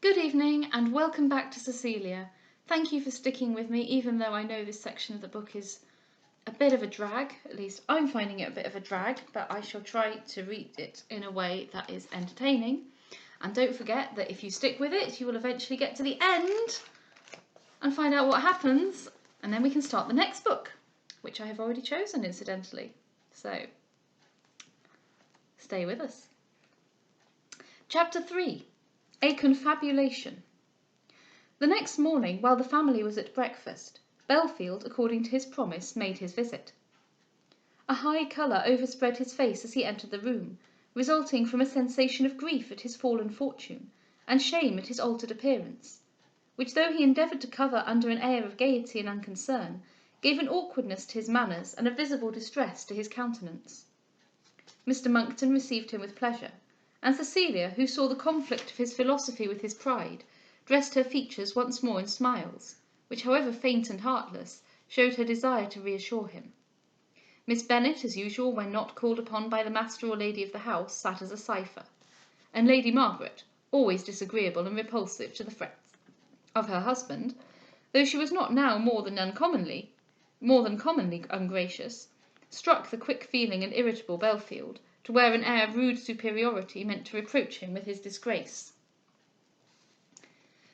Good evening and welcome back to Cecilia. Thank you for sticking with me, even though I know this section of the book is a bit of a drag. At least I'm finding it a bit of a drag, but I shall try to read it in a way that is entertaining. And don't forget that if you stick with it, you will eventually get to the end and find out what happens, and then we can start the next book, which I have already chosen, incidentally. So, stay with us. Chapter 3. A Confabulation. The next morning, while the family was at breakfast, Belfield, according to his promise, made his visit. A high colour overspread his face as he entered the room, resulting from a sensation of grief at his fallen fortune, and shame at his altered appearance, which, though he endeavoured to cover under an air of gaiety and unconcern, gave an awkwardness to his manners and a visible distress to his countenance. Mr. Monckton received him with pleasure, and Cecilia, who saw the conflict of his philosophy with his pride, dressed her features once more in smiles, which, however faint and heartless, showed her desire to reassure him. Miss Bennet, as usual, when not called upon by the master or lady of the house, sat as a cipher, and Lady Margaret, always disagreeable and repulsive to the friends of her husband, though she was not now more than commonly ungracious, struck the quick-feeling and irritable Belfield, to wear an air of rude superiority meant to reproach him with his disgrace.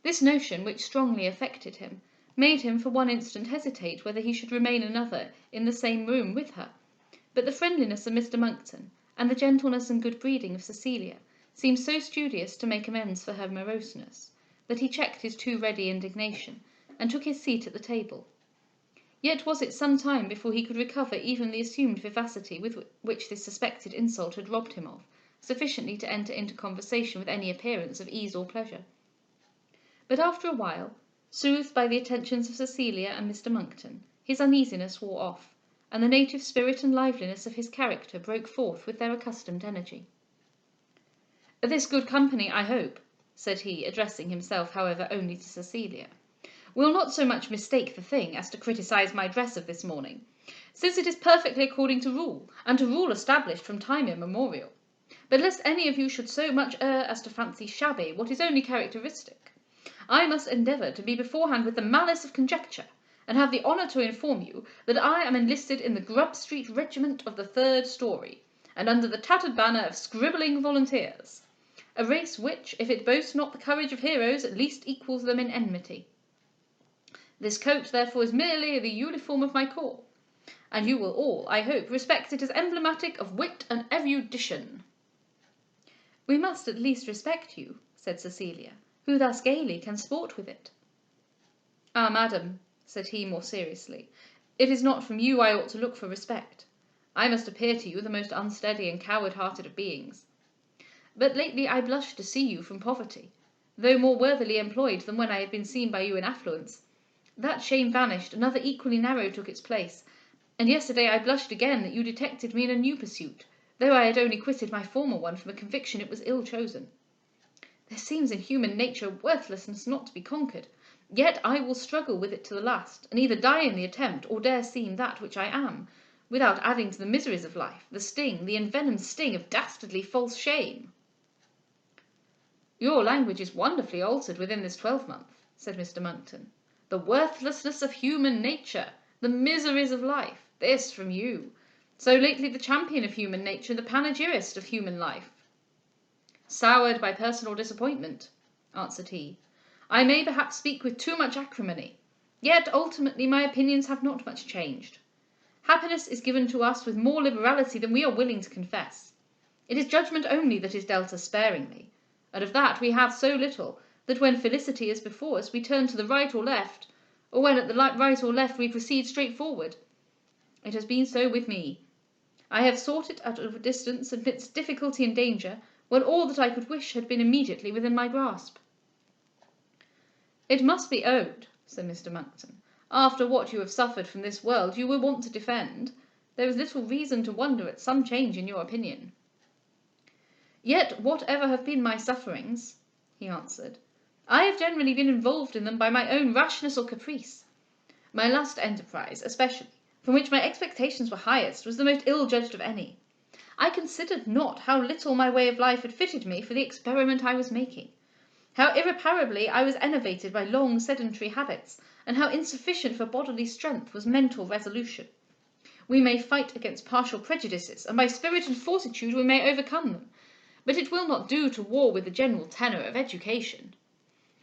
This notion, which strongly affected him, made him for one instant hesitate whether he should remain another in the same room with her, but the friendliness of Mr. Monckton, and the gentleness and good breeding of Cecilia, seemed so studious to make amends for her moroseness, that he checked his too ready indignation, and took his seat at the table. Yet was it some time before he could recover even the assumed vivacity with which this suspected insult had robbed him of, sufficiently to enter into conversation with any appearance of ease or pleasure. But after a while, soothed by the attentions of Cecilia and Mr. Monckton, his uneasiness wore off, and the native spirit and liveliness of his character broke forth with their accustomed energy. "This good company, I hope," said he, addressing himself, however, only to Cecilia, "will not so much mistake the thing as to criticise my dress of this morning, since it is perfectly according to rule, and to rule established from time immemorial. But lest any of you should so much err as to fancy shabby what is only characteristic, I must endeavour to be beforehand with the malice of conjecture, and have the honour to inform you that I am enlisted in the Grub Street regiment of the 3rd story, and under the tattered banner of scribbling volunteers, a race which, if it boasts not the courage of heroes, at least equals them in enmity. This coat, therefore, is merely the uniform of my corps, and you will all, I hope, respect it as emblematic of wit and erudition." "We must at least respect you," said Cecilia, "who thus gaily can sport with it." "Ah, madam," said he more seriously, "it is not from you I ought to look for respect. I must appear to you the most unsteady and coward-hearted of beings. But lately I blushed to see you from poverty, though more worthily employed than when I had been seen by you in affluence. That shame vanished, another equally narrow took its place, and yesterday I blushed again that you detected me in a new pursuit, though I had only quitted my former one from a conviction it was ill chosen. There seems in human nature worthlessness not to be conquered, yet I will struggle with it to the last, and either die in the attempt, or dare seem that which I am, without adding to the miseries of life the sting, the envenomed sting of dastardly false shame." "Your language is wonderfully altered within this 12-month," said Mr. Monckton. "The worthlessness of human nature, the miseries of life, this from you, so lately the champion of human nature, the panegyrist of human life." "Soured by personal disappointment," answered he. "I may perhaps speak with too much acrimony, yet ultimately my opinions have not much changed. Happiness is given to us with more liberality than we are willing to confess. It is judgment only that is dealt us sparingly, and of that we have so little that when felicity is before us we turn to the right or left, or when at the right or left we proceed straight forward. It has been so with me. I have sought it at a distance amidst difficulty and danger, when all that I could wish had been immediately within my grasp." "It must be owned," said Mr. Monckton, "after what you have suffered from this world you will want to defend, there is little reason to wonder at some change in your opinion." "Yet whatever have been my sufferings," he answered, "I have generally been involved in them by my own rashness or caprice. My last enterprise, especially, from which my expectations were highest, was the most ill-judged of any. I considered not how little my way of life had fitted me for the experiment I was making, How irreparably I was enervated by long sedentary habits, and how insufficient for bodily strength was mental resolution. We may fight against partial prejudices, and by spirit and fortitude we may overcome them, but it will not do to war with the general tenor of education.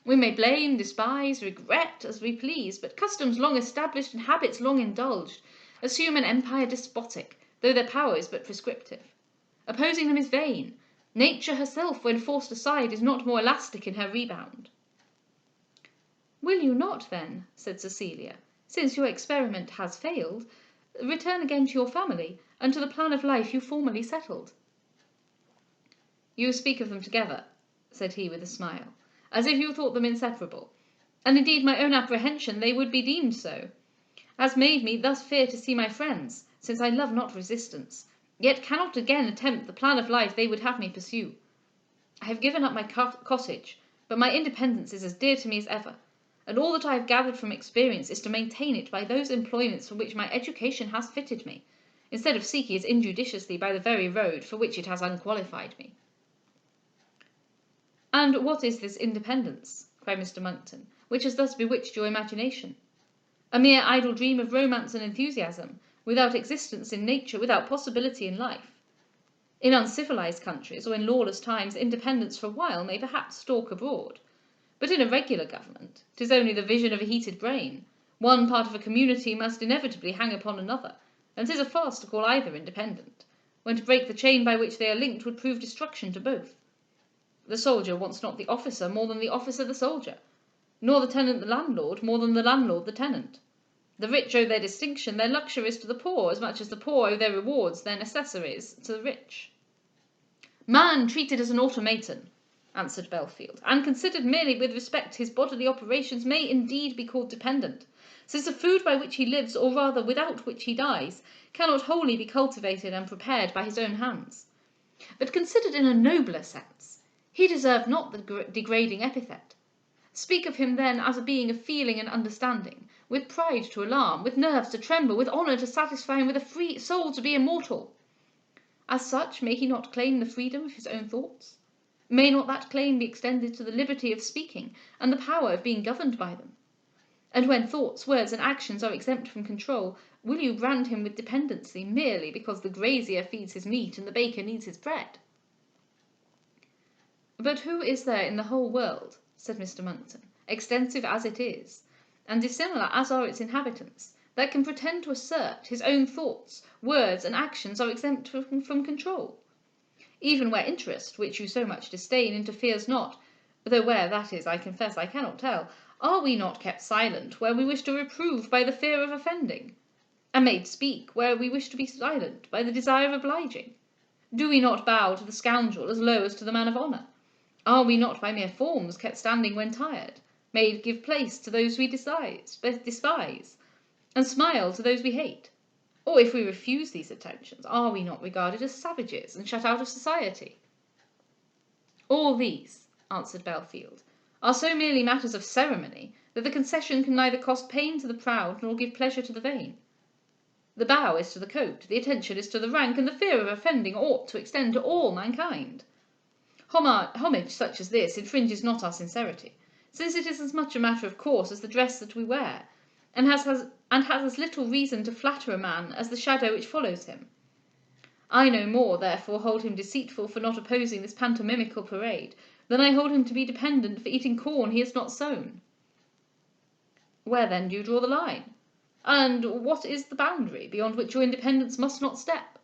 We may blame, despise, regret as we please, but customs long established and habits long indulged assume an empire despotic, though their power is but prescriptive. Opposing them is vain. Nature herself, when forced aside, is not more elastic in her rebound. Will you not, then, said Cecilia, since your experiment has failed, return again to your family, and to the plan of life you formerly settled? You speak of them together, said he with a smile, as if you thought them inseparable, and indeed my own apprehension they would be deemed so, as made me thus fear to see my friends, since I love not resistance, yet cannot again attempt the plan of life they would have me pursue. I have given up my cottage, but my independence is as dear to me as ever, and all that I have gathered from experience is to maintain it by those employments for which my education has fitted me, instead of seeking it injudiciously by the very road for which it has unqualified me. And what is this independence, cried Mr Monckton, which has thus bewitched your imagination? A mere idle dream of romance and enthusiasm, without existence in nature, without possibility in life. In uncivilized countries, or in lawless times, independence for a while may perhaps stalk abroad, but in a regular government 'tis only the vision of a heated brain. One part of a community must inevitably hang upon another, and 'tis a farce to call either independent, when to break the chain by which they are linked would prove destruction to both. The soldier wants not the officer more than the officer the soldier, nor the tenant the landlord more than the landlord the tenant. The rich owe their distinction, their luxuries to the poor, as much as the poor owe their rewards, their necessaries, to the rich. Man treated as an automaton, answered Belfield, and considered merely with respect to his bodily operations, may indeed be called dependent, since the food by which he lives, or rather without which he dies, cannot wholly be cultivated and prepared by his own hands. But considered in a nobler sense, he deserved not the degrading epithet. Speak of him then as a being of feeling and understanding, with pride to alarm, with nerves to tremble, with honour to satisfy, and with a free soul to be immortal. As such, may he not claim the freedom of his own thoughts? May not that claim be extended to the liberty of speaking, and the power of being governed by them? And when thoughts, words, and actions are exempt from control, will you brand him with dependency merely because the grazier feeds his meat and the baker needs his bread? But who is there in the whole world, said Mr Monckton, extensive as it is, and dissimilar as are its inhabitants, that can pretend to assert his own thoughts, words, and actions are exempt from control? Even where interest, which you so much disdain, interferes not, though where that is, I confess, I cannot tell, are we not kept silent where we wish to reprove by the fear of offending, and made speak where we wish to be silent by the desire of obliging? Do we not bow to the scoundrel as low as to the man of honour? Are we not by mere forms kept standing when tired, made give place to those we despise, and smile to those we hate? Or if we refuse these attentions, are we not regarded as savages and shut out of society? All these, answered Belfield, are so merely matters of ceremony that the concession can neither cost pain to the proud nor give pleasure to the vain. The bow is to the coat, the attention is to the rank, and the fear of offending ought to extend to all mankind. Homage such as this infringes not our sincerity, since it is as much a matter of course as the dress that we wear, and has as little reason to flatter a man as the shadow which follows him. I no more, therefore, hold him deceitful for not opposing this pantomimical parade, than I hold him to be dependent for eating corn he has not sown. Where then do you draw the line? And what is the boundary beyond which your independence must not step?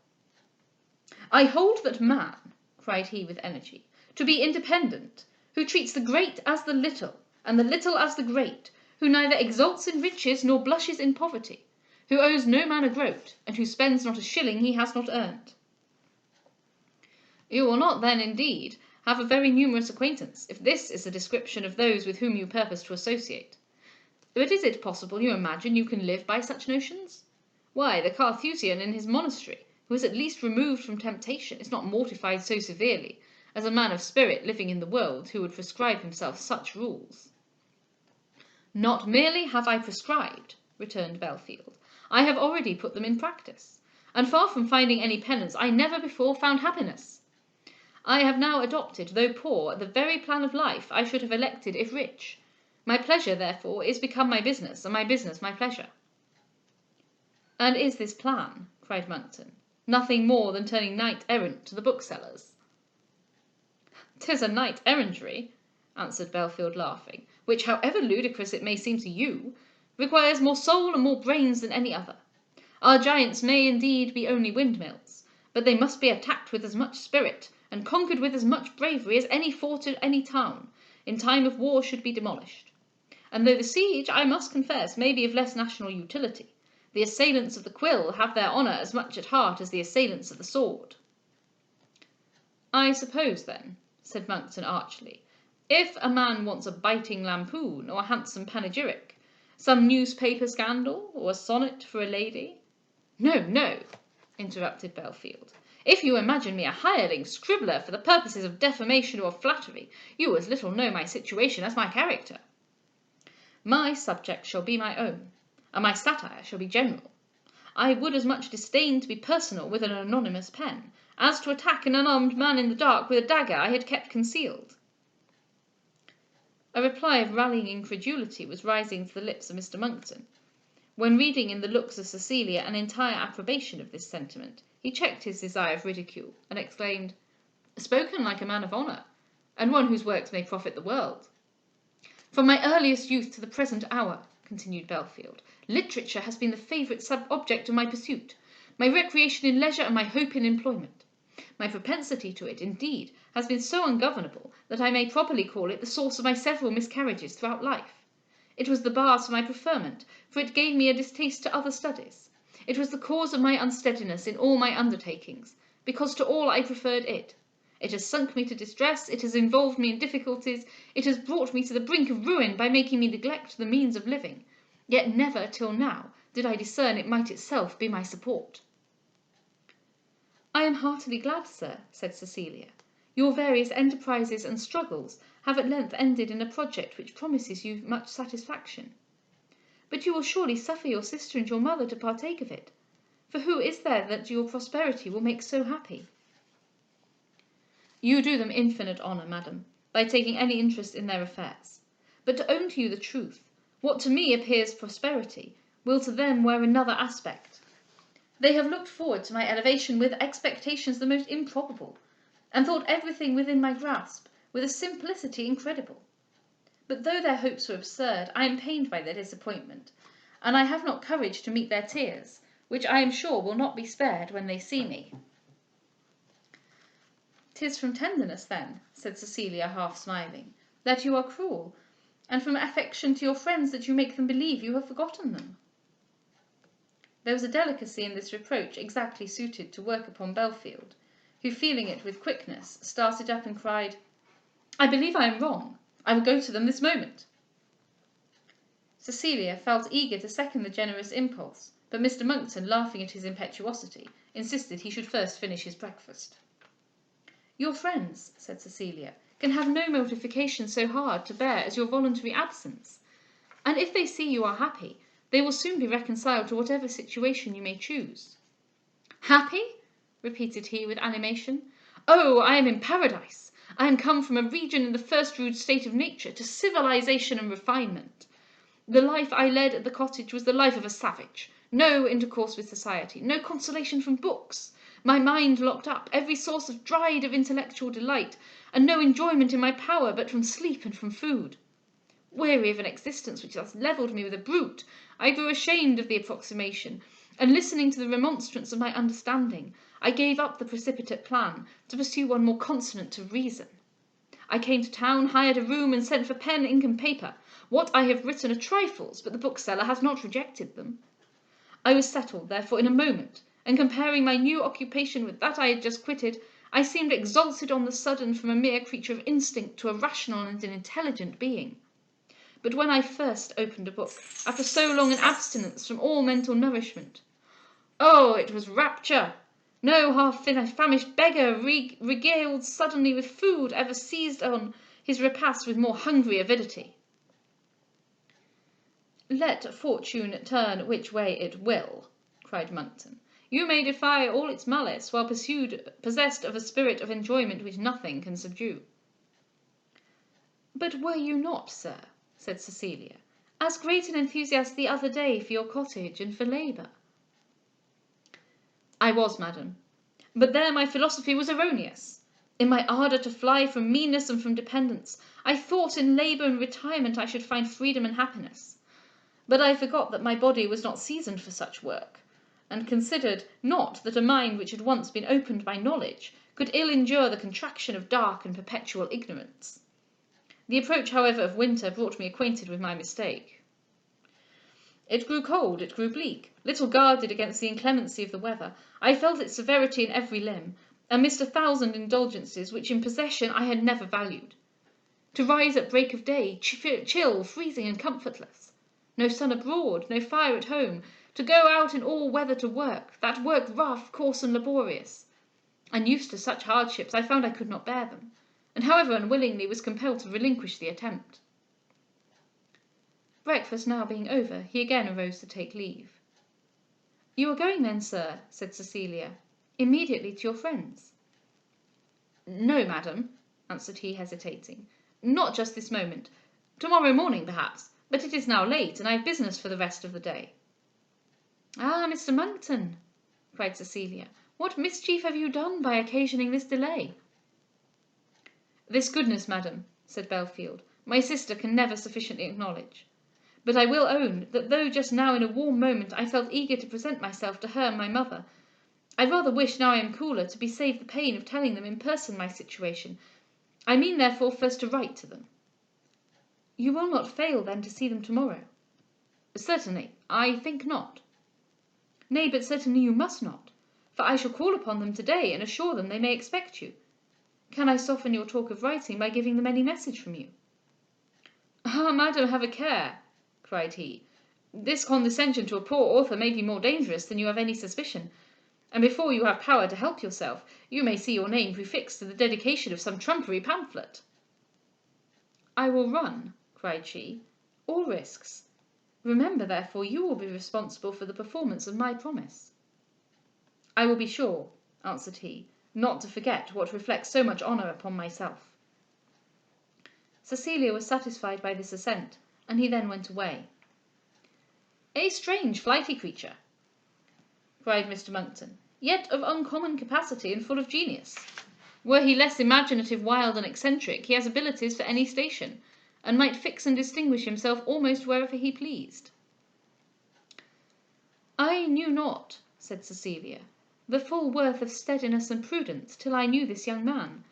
I hold that man, cried he with energy, to be independent, who treats the great as the little, and the little as the great, who neither exults in riches nor blushes in poverty, who owes no man a groat, and who spends not a shilling he has not earned. You will not then, indeed, have a very numerous acquaintance, if this is a description of those with whom you purpose to associate. But is it possible you imagine you can live by such notions? Why, the Carthusian in his monastery, who is at least removed from temptation, is not mortified so severely as a man of spirit living in the world who would prescribe himself such rules. Not merely have I prescribed, returned Belfield, I have already put them in practice, and far from finding any penance, I never before found happiness. I have now adopted, though poor, the very plan of life I should have elected if rich. My pleasure, therefore, is become my business, and my business my pleasure." "And is this plan," cried Monckton, "nothing more than turning knight-errant to the booksellers?" "'Tis a knight-errantry," answered Belfield, laughing, "which, however ludicrous it may seem to you, requires more soul and more brains than any other. Our giants may indeed be only windmills, but they must be attacked with as much spirit, and conquered with as much bravery, as any fort in any town, in time of war, should be demolished. And though the siege, I must confess, may be of less national utility, the assailants of the quill have their honour as much at heart as the assailants of the sword." "I suppose, then," said Monckton archly, "if a man wants a biting lampoon, or a handsome panegyric, some newspaper scandal, or a sonnet for a lady—" "No, no," interrupted Belfield. "If you imagine me a hireling scribbler for the purposes of defamation or flattery, you as little know my situation as my character. My subject shall be my own, and my satire shall be general. I would as much disdain to be personal with an anonymous pen, as to attack an unarmed man in the dark with a dagger I had kept concealed." A reply of rallying incredulity was rising to the lips of Mr. Monckton, when, reading in the looks of Cecilia an entire approbation of this sentiment, he checked his desire of ridicule, and exclaimed, "Spoken like a man of honour, and one whose works may profit the world." "From my earliest youth to the present hour," continued Belfield, "literature has been the favourite object of my pursuit, my recreation in leisure, and my hope in employment. My propensity to it, indeed, has been so ungovernable that I may properly call it the source of my several miscarriages throughout life. It was the bars for my preferment, for it gave me a distaste to other studies. It was the cause of my unsteadiness in all my undertakings, because to all I preferred it. It has sunk me to distress, it has involved me in difficulties, it has brought me to the brink of ruin by making me neglect the means of living, yet never till now did I discern it might itself be my support." "I am heartily glad, sir," said Cecilia, "your various enterprises and struggles have at length ended in a project which promises you much satisfaction. But you will surely suffer your sister and your mother to partake of it, for who is there that your prosperity will make so happy?" "You do them infinite honour, madam, by taking any interest in their affairs. But to own to you the truth, what to me appears prosperity will to them wear another aspect. They have looked forward to my elevation with expectations the most improbable, and thought everything within my grasp with a simplicity incredible. But though their hopes were absurd, I am pained by their disappointment, and I have not courage to meet their tears, which I am sure will not be spared when they see me." "'Tis from tenderness, then," said Cecilia, half smiling, "that you are cruel, and from affection to your friends that you make them believe you have forgotten them." There was a delicacy in this reproach exactly suited to work upon Belfield, who, feeling it with quickness, started up and cried, "I believe I am wrong. I will go to them this moment." Cecilia felt eager to second the generous impulse, but Mr. Monckton, laughing at his impetuosity, insisted he should first finish his breakfast. "Your friends," said Cecilia, "can have no mortification so hard to bear as your voluntary absence, and if they see you are happy, they will soon be reconciled to whatever situation you may choose." "Happy!" repeated he with animation. "Oh, I am in paradise! I am come from a region in the first rude state of nature to civilization and refinement. The life I led at the cottage was the life of a savage. No intercourse with society, no consolation from books, my mind locked up, every source of dried of intellectual delight, and no enjoyment in my power but from sleep and from food. Weary of an existence which thus levelled me with a brute, I grew ashamed of the approximation, and listening to the remonstrance of my understanding, I gave up the precipitate plan, to pursue one more consonant to reason. I came to town, hired a room, and sent for pen, ink, and paper. What I have written are trifles, but the bookseller has not rejected them. I was settled, therefore, in a moment, and comparing my new occupation with that I had just quitted, I seemed exalted on the sudden from a mere creature of instinct to a rational and an intelligent being. But when I first opened a book, after so long an abstinence from all mental nourishment, oh, it was rapture! No half-famished beggar, regaled suddenly with food, ever seized on his repast with more hungry avidity." "Let fortune turn which way it will," cried Monckton, You may defy all its malice, while possessed of a spirit of enjoyment which nothing can subdue." "But were you not, sir," said Cecilia, "as great an enthusiast the other day for your cottage and for labour?" "I was, madam, but there my philosophy was erroneous. In my ardour to fly from meanness and from dependence, I thought in labour and retirement I should find freedom and happiness. But I forgot that my body was not seasoned for such work, and considered not that a mind which had once been opened by knowledge could ill endure the contraction of dark and perpetual ignorance. The approach, however, of winter brought me acquainted with my mistake. It grew cold, it grew bleak. Little guarded against the inclemency of the weather, I felt its severity in every limb, and missed 1,000 indulgences which in possession I had never valued. To rise at break of day, chill, freezing, and comfortless. No sun abroad, no fire at home. To go out in all weather to work, that work rough, coarse, and laborious. Unused to such hardships, I found I could not bear them, and however unwillingly was compelled to relinquish the attempt." Breakfast now being over, he again arose to take leave. "You are going then, sir," said Cecilia, "immediately to your friends?" "No, madam," answered he, hesitating, "not just this moment. To-morrow morning, perhaps, but it is now late, and I have business for the rest of the day." "Ah, Mr. Monckton," cried Cecilia, "what mischief have you done by occasioning this delay?" "This goodness, madam," said Belfield, "my sister can never sufficiently acknowledge. But I will own, that though just now in a warm moment I felt eager to present myself to her and my mother, I rather wish, now I am cooler, to be saved the pain of telling them in person my situation. I mean therefore first to write to them." "You will not fail then to see them to-morrow?" "Certainly, I think not." "Nay, but certainly you must not, for I shall call upon them to-day, and assure them they may expect you. Can I soften your talk of writing by giving them any message from you?" "Ah, madam, have a care," cried he. "This condescension to a poor author may be more dangerous than you have any suspicion, and before you have power to help yourself, you may see your name prefixed to the dedication of some trumpery pamphlet." "I will run," cried she, "all risks. Remember, therefore, you will be responsible for the performance of my promise." "I will be sure," answered he, "not to forget what reflects so much honour upon myself." Cecilia was satisfied by this assent, and he then went away. "A strange flighty creature," cried Mr. Monckton, "yet of uncommon capacity and full of genius. Were he less imaginative, wild, and eccentric, he has abilities for any station, and might fix and distinguish himself almost wherever he pleased." "I knew not," said Cecilia, "the full worth of steadiness and prudence till I knew this young man,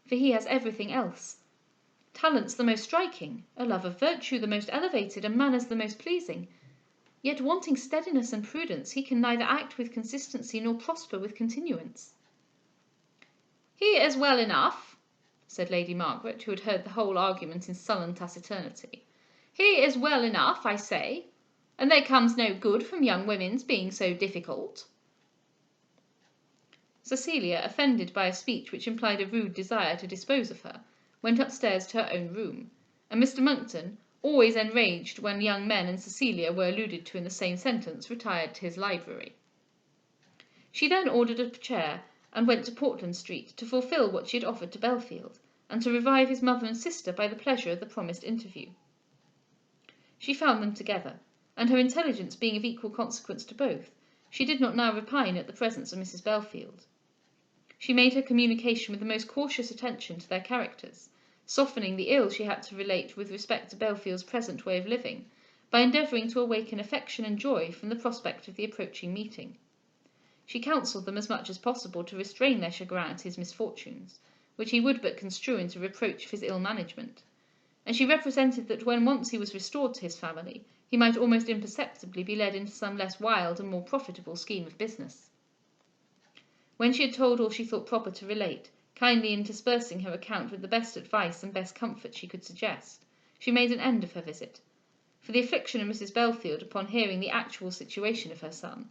for he has everything else. Talents the most striking, a love of virtue the most elevated, and manners the most pleasing. Yet wanting steadiness and prudence, he can neither act with consistency nor prosper with continuance." "He is well enough," said Lady Margaret, who had heard the whole argument in sullen taciturnity. "He is well enough, I say, and there comes no good from young women's being so difficult." Cecilia, offended by a speech which implied a rude desire to dispose of her, went upstairs to her own room, and Mr. Monckton, always enraged when young men and Cecilia were alluded to in the same sentence, retired to his library. She then ordered a chair, and went to Portland Street to fulfil what she had offered to Belfield, and to revive his mother and sister by the pleasure of the promised interview. She found them together, and her intelligence being of equal consequence to both, she did not now repine at the presence of Mrs. Belfield. She made her communication with the most cautious attention to their characters, softening the ill she had to relate with respect to Belfield's present way of living, by endeavouring to awaken affection and joy from the prospect of the approaching meeting. She counselled them as much as possible to restrain their chagrin at his misfortunes, which he would but construe into reproach of his ill management, and she represented that when once he was restored to his family, he might almost imperceptibly be led into some less wild and more profitable scheme of business. When she had told all she thought proper to relate, kindly interspersing her account with the best advice and best comfort she could suggest, she made an end of her visit, for the affliction of Mrs. Belfield upon hearing the actual situation of her son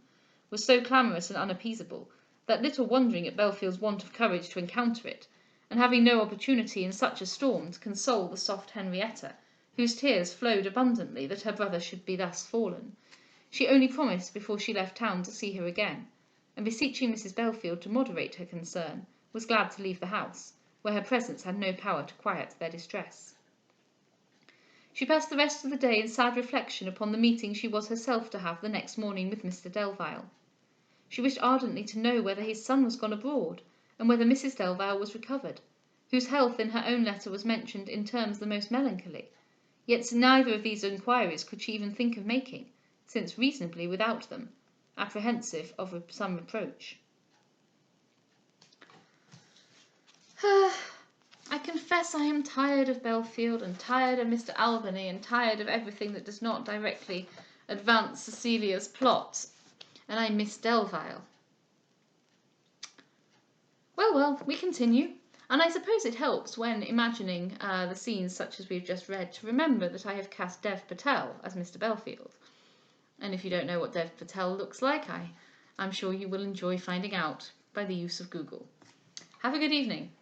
was so clamorous and unappeasable, that, little wondering at Belfield's want of courage to encounter it, and having no opportunity in such a storm to console the soft Henrietta, whose tears flowed abundantly that her brother should be thus fallen, she only promised before she left town to see her again, and beseeching Mrs. Belfield to moderate her concern, was glad to leave the house, where her presence had no power to quiet their distress. She passed the rest of the day in sad reflection upon the meeting she was herself to have the next morning with Mr. Delvile. She wished ardently to know whether his son was gone abroad, and whether Mrs. Delvile was recovered, whose health in her own letter was mentioned in terms the most melancholy. Yet neither of these inquiries could she even think of making, since reasonably, without them, apprehensive of some reproach. I confess I am tired of Belfield, and tired of Mr. Albany, and tired of everything that does not directly advance Cecilia's plot, and I miss Delvile. Well, we continue, and I suppose it helps when imagining the scenes such as we've just read to remember that I have cast Dev Patel as Mr. Belfield. And if you don't know what Dev Patel looks like, I'm sure you will enjoy finding out by the use of Google. Have a good evening.